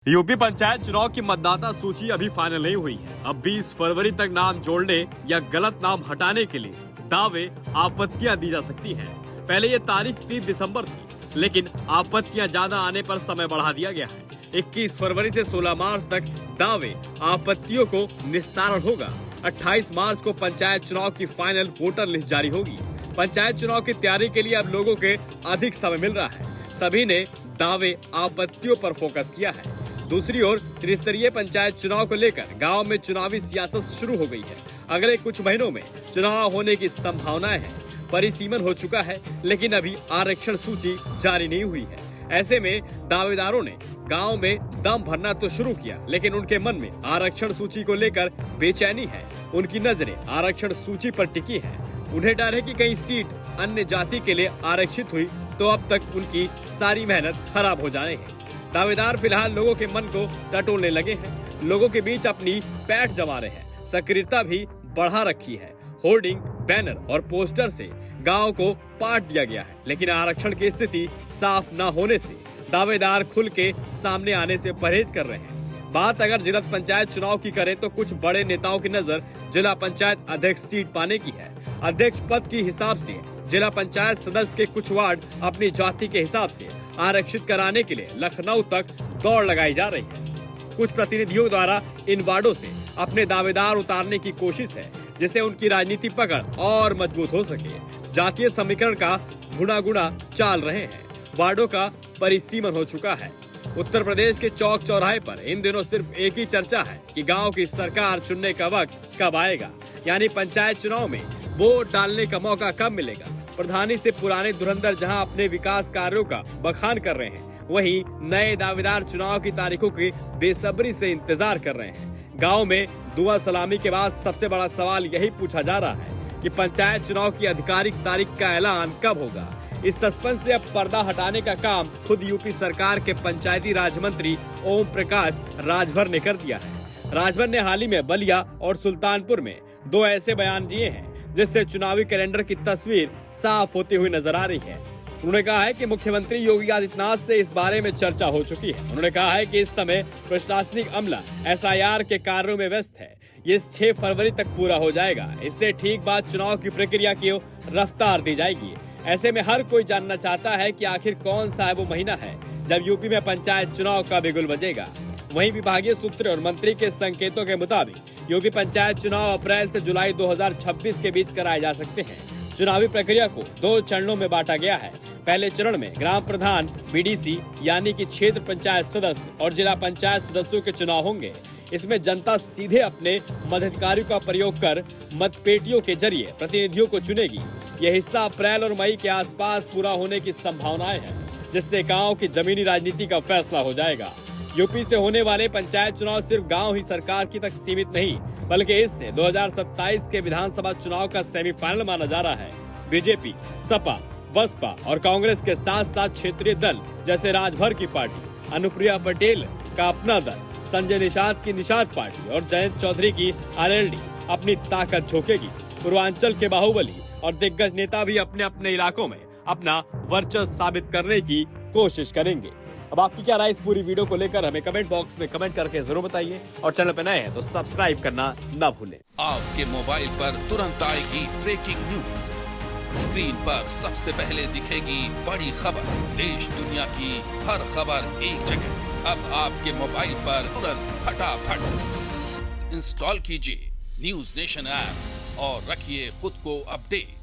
UP panchayat चुनाव की मतदाता सूची अभी फाइनल नहीं हुई है। अब 20 फरवरी तक नाम जोड़ने या गलत नाम हटाने के लिए दावे आपत्तियां दी जा सकती हैं। पहले ये तारीख 30 दिसंबर थी, लेकिन आपत्तियां ज्यादा आने पर समय बढ़ा दिया गया है। 21 फरवरी से 16 मार्च तक दावे आपत्तियों को निस्तारण होगा। 28 मार्च को पंचायत चुनाव की फाइनल वोटर लिस्ट जारी होगी। पंचायत चुनाव की तैयारी के लिए अब लोगों के अधिक समय मिल रहा है। सभी ने दावे आपत्तियों पर फोकस किया है। दूसरी ओर त्रिस्तरीय पंचायत चुनाव को लेकर गांव में चुनावी सियासत शुरू हो गई है। अगले कुछ महीनों में चुनाव होने की संभावनाएं हैं। परिसीमन हो चुका है, लेकिन अभी आरक्षण सूची जारी नहीं हुई है। ऐसे में दावेदारों ने गांव में दम भरना तो शुरू किया, लेकिन उनके मन में आरक्षण सूची को लेकर बेचैनी है। उनकी नजरें आरक्षण सूची पर टिकी है। उन्हें डर है कि कहीं सीट अन्य जाति के लिए आरक्षित हुई तो अब तक उनकी सारी मेहनत खराब हो जाएगी। दावेदार फिलहाल लोगों के मन को टटोलने लगे हैं। लोगों के बीच अपनी पैठ जमा रहे हैं। सक्रियता भी बढ़ा रखी है। होर्डिंग, बैनर और पोस्टर से गांव को पाट दिया गया है, लेकिन आरक्षण की स्थिति साफ न होने से दावेदार खुल के सामने आने से परहेज कर रहे हैं। बात अगर जिला पंचायत चुनाव की करें तो कुछ बड़े नेताओं की नजर जिला पंचायत अध्यक्ष सीट पाने की है। अध्यक्ष पद के हिसाब से जिला पंचायत सदस्य के कुछ वार्ड अपनी जाति के हिसाब से आरक्षित कराने के लिए लखनऊ तक दौड़ लगाई जा रही है। कुछ प्रतिनिधियों द्वारा इन वार्डों से अपने दावेदार उतारने की कोशिश है, जिससे उनकी राजनीतिक पकड़ और मजबूत हो सके। जातीय समीकरण का गुना चाल रहे हैं। वार्डों का परिसीमन हो चुका है। उत्तर प्रदेश के चौक चौराहे पर इन दिनों सिर्फ एक ही चर्चा है कि गांव की सरकार चुनने का वक्त कब आएगा, यानी पंचायत चुनाव में वोट डालने का मौका कब मिलेगा। प्रधानी से पुराने धुरंधर जहां अपने विकास कार्यों का बखान कर रहे हैं, वहीं नए दावेदार चुनाव की तारीखों की बेसब्री से इंतजार कर रहे हैं। गांव में दुआ सलामी के बाद सबसे बड़ा सवाल यही पूछा जा रहा है कि पंचायत चुनाव की आधिकारिक तारीख का ऐलान कब होगा। इस सस्पेंस से अब पर्दा हटाने का काम खुद यूपी सरकार के पंचायती राज मंत्री ओम प्रकाश राजभर ने कर दिया है। राजभर ने हाल ही में बलिया और सुल्तानपुर में 2 ऐसे बयान दिए हैं जिससे चुनावी कैलेंडर की तस्वीर साफ होती हुई नजर आ रही है। उन्होंने कहा है कि मुख्यमंत्री योगी आदित्यनाथ से इस बारे में चर्चा हो चुकी है। उन्होंने कहा है कि इस समय प्रशासनिक अमला SIR के कार्यों में व्यस्त है। ये 6 फरवरी तक पूरा हो जाएगा। इससे ठीक बाद चुनाव की प्रक्रिया की रफ्तार दी जाएगी। ऐसे में हर कोई जानना चाहता है कि आखिर कौन सा है वो महीना है जब यूपी में पंचायत चुनाव का बिगुल बजेगा। वहीं विभागीय सूत्र और मंत्री के संकेतों के मुताबिक यूपी पंचायत चुनाव अप्रैल से जुलाई 2026 के बीच कराए जा सकते हैं। चुनावी प्रक्रिया को 2 चरणों में बांटा गया है। पहले चरण में ग्राम प्रधान, BDC यानी कि क्षेत्र पंचायत सदस्य और जिला पंचायत सदस्यों के चुनाव होंगे। इसमें जनता सीधे अपने मताधिकारियों का प्रयोग कर मतपेटियों के जरिए प्रतिनिधियों को चुनेगी। यह हिस्सा अप्रैल और मई के आसपास पूरा होने की संभावनाएं हैं, जिससे गाँव की जमीनी राजनीति का फैसला हो जाएगा। यूपी से होने वाले पंचायत चुनाव सिर्फ गांव ही सरकार की तक सीमित नहीं, बल्कि इससे 2027 के विधानसभा चुनाव का सेमीफाइनल माना जा रहा है। बीजेपी, सपा, बसपा और कांग्रेस के साथ साथ क्षेत्रीय दल जैसे राजभर की पार्टी, अनुप्रिया पटेल का अपना दल, संजय निषाद की निषाद पार्टी और जयंत चौधरी की RLD अपनी ताकत झोंकेगी। पूर्वांचल के बाहुबली और दिग्गज नेता भी अपने अपने इलाकों में अपना वर्चस्व साबित करने की कोशिश करेंगे। अब आपकी क्या राय इस पूरी वीडियो को लेकर हमें कमेंट बॉक्स में कमेंट करके जरूर बताइए, और चैनल पर नए हैं तो सब्सक्राइब करना न भूलें। आपके मोबाइल पर तुरंत आएगी ब्रेकिंग न्यूज। स्क्रीन पर सबसे पहले दिखेगी बड़ी खबर। देश दुनिया की हर खबर एक जगह। अब आपके मोबाइल पर तुरंत फटाफट इंस्टॉल कीजिए न्यूज नेशन ऐप और रखिए खुद को अपडेट।